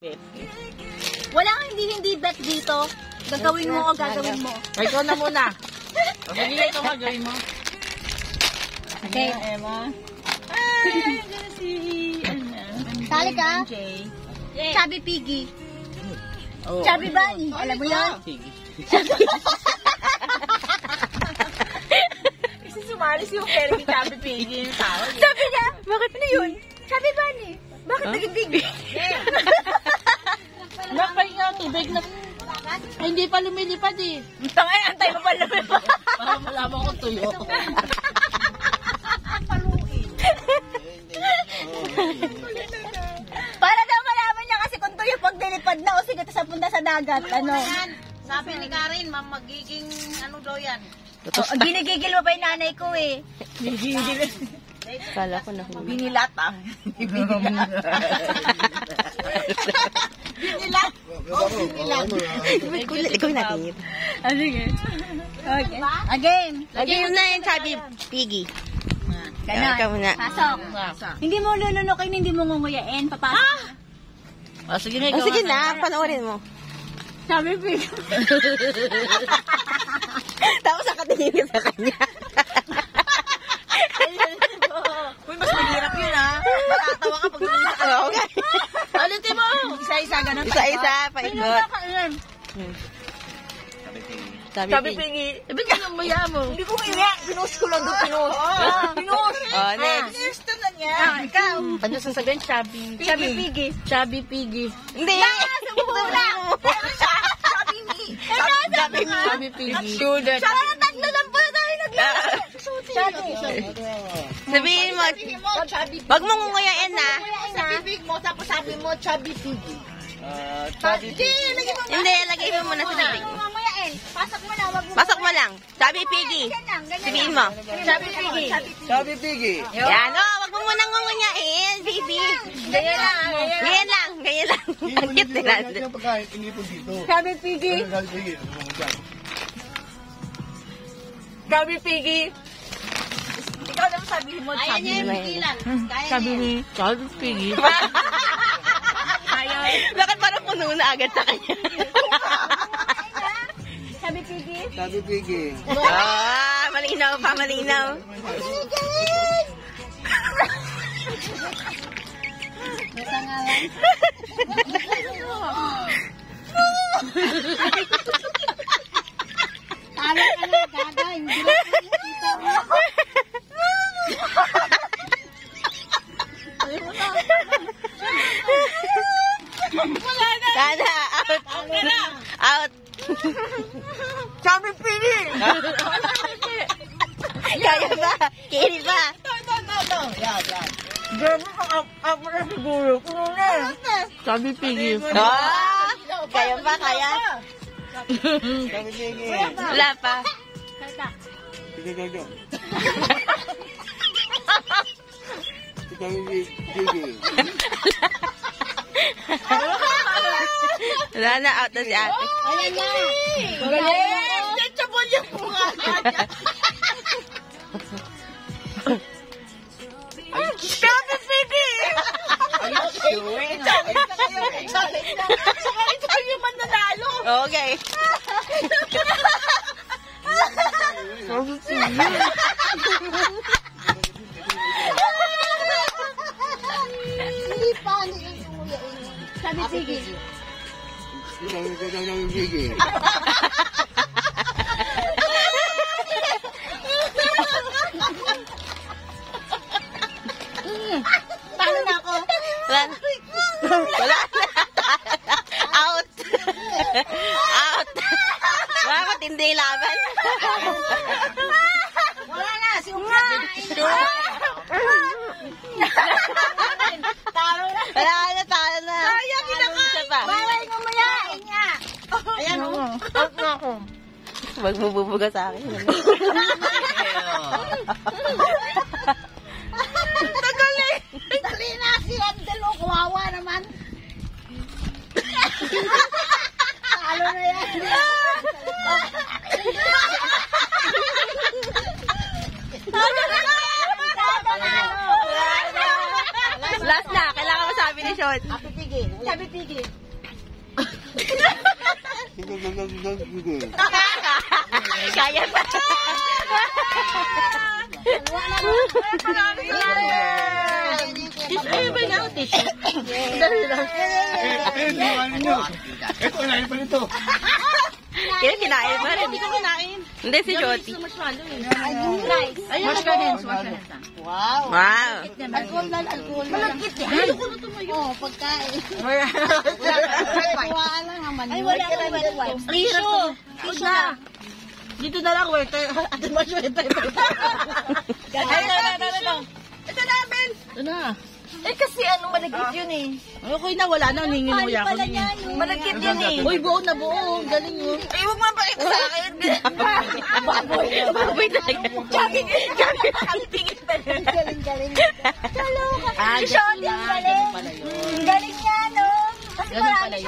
Wala kang hindi bet dito. Gagawin mo o gagawin mo. Ay, ikaw na muna. Sige, ikaw gagawin mo. Okay. Emma. Sali ka. Chubby Piggy. Chubby Bunny. Alam mo yan? Kasi sumali si Fergie Chubby Piggy yung tawag. Sabi niya, bakit na yun? Chubby Bunny. Bakit naging Piggy? Nakapahinga tubig na. Hindi pa lumilipad eh. Tangay, antay mo pa lumipad. Para malaman ko tuyo. Para daw malaman niya kasi kung tuyo pag nilipad na o sige sa punta sa dagat. Ano? Sabi ni Karen, magiging ano daw yan. Ginigigil mo pa yung nanay ko eh. Kala ko na huli. Binilat ah. Binilat. Ikaw natin. Sige. Okay. Again. Lagyan mo na yung Chubby Piggy. Ganon. Ikaw muna. Pasok. Hindi mo lulunukin, hindi mo ngunguyain. Papasok. Sige na, O sige na, panoorin mo. Chubby Piggy. Tapos nakatingin ka sa kanya. Uy, mas mahirap yun ha. Matatawa ka pag nalala ka. Okay. Ulitin mo. Isa-isa, ganun. Isa-isa, paikot. Chubby Piggy. Ibig ka nang maya mo. Hindi ko iyak. Pinost ko lang doon, pinost. Pinost. Oh, next. Pinost na niya. Ikaw. Ano sasabihin? Chubby Piggy. Chubby Piggy. Hindi. Chubby Piggy. Student. Tatlo lang pala tayo naglaro. Sabihin mo, wag mong nguyain na. Sa bibig mo, tapos sabi mo, Chubby Piggy. Hindi, lagay mo muna sa bibig. Mamayain. Pasok mo na. Wag mo. Pasok mo lang. Chubby Piggy. Sabihin mo. Chubby Piggy. Chubby Piggy. Yan, oh, wag mo muna ngunguyain, baby. Ganyan lang. Ganyan lang, ganyan lang. Ang cute nila. Yung pagkain, inipon dito. Chubby Piggy. Chubby Piggy. Chubby Piggy. Ikaw naman sabihin mo, Ayan niya yung pigilan. Sabi ni Chubby Piggy. Bakit parang puno na agad sa kanya? Chubby Piggy. Chubby Piggy. Ah, malinaw pa, malinaw. Basta nga lang. Tama ka na, gaga. Hindi mo kita mo. Sana, out. Out. Chubby Piggy. Kaya ba? Kiri ba? Chubby Piggy. Ah, kaya ba? Kaya? Chubby Piggy. Wala pa. Sige, Jojo. Chubby Piggy. Wala na, out na si ate. Ayan na. Galing! Detachable yung bunga niya. Chubby Piggy! Challenge na. Saka ito yung mananalo. Okay. Hindi pa. Chubby Piggy. Chubby Piggy. Paano na ako? Wala na. Wala na. Out. Out. Wala ko, tindi laban. Wala na. Si Umra. Wala na, talo na. Kaya Isa pa. Bawal mo mayain niya. Ayan o. Out na ako. Huwag mo bubuga sa akin. Dali na si Andelo. Kawawa naman. Talo na yan. Last na, kailangan masabi ni Sean. Pipigil. Sabi pigil. Gigil. Kaya pa. Ay, ba na ako tissue? Dali lang. Ito, unahin pa nito. Kaya kinain pa rin. Hindi ko kinain. Hindi si Jody. Marshmallow eh. Rice. Ayun, wash ka din. Wash ka din. Wow. Alcohol na, alcohol na. Malagkit yan. Ayoko na tumayo. Oo, pagkain. Kuhaan lang naman. Ay, wala ka wet wipes. Tissue. Tissue na. Dito na lang, wait. Ate Marshmallow. Ito namin. Ito na. Eh kasi ano, malagkit yun eh. Okay na, wala na. Ningin mo yan. Pala niya, no? Malagkit yun eh. Uy, buo na buo. Galing yun. Ay, huwag mo na pakita sa akin. Baboy talaga. Sabi pigil pa rin. Galing. Kaloka. Ah, Si Shorty, ang galing. Galing niya, no? Kasi Ganun pala marami yun.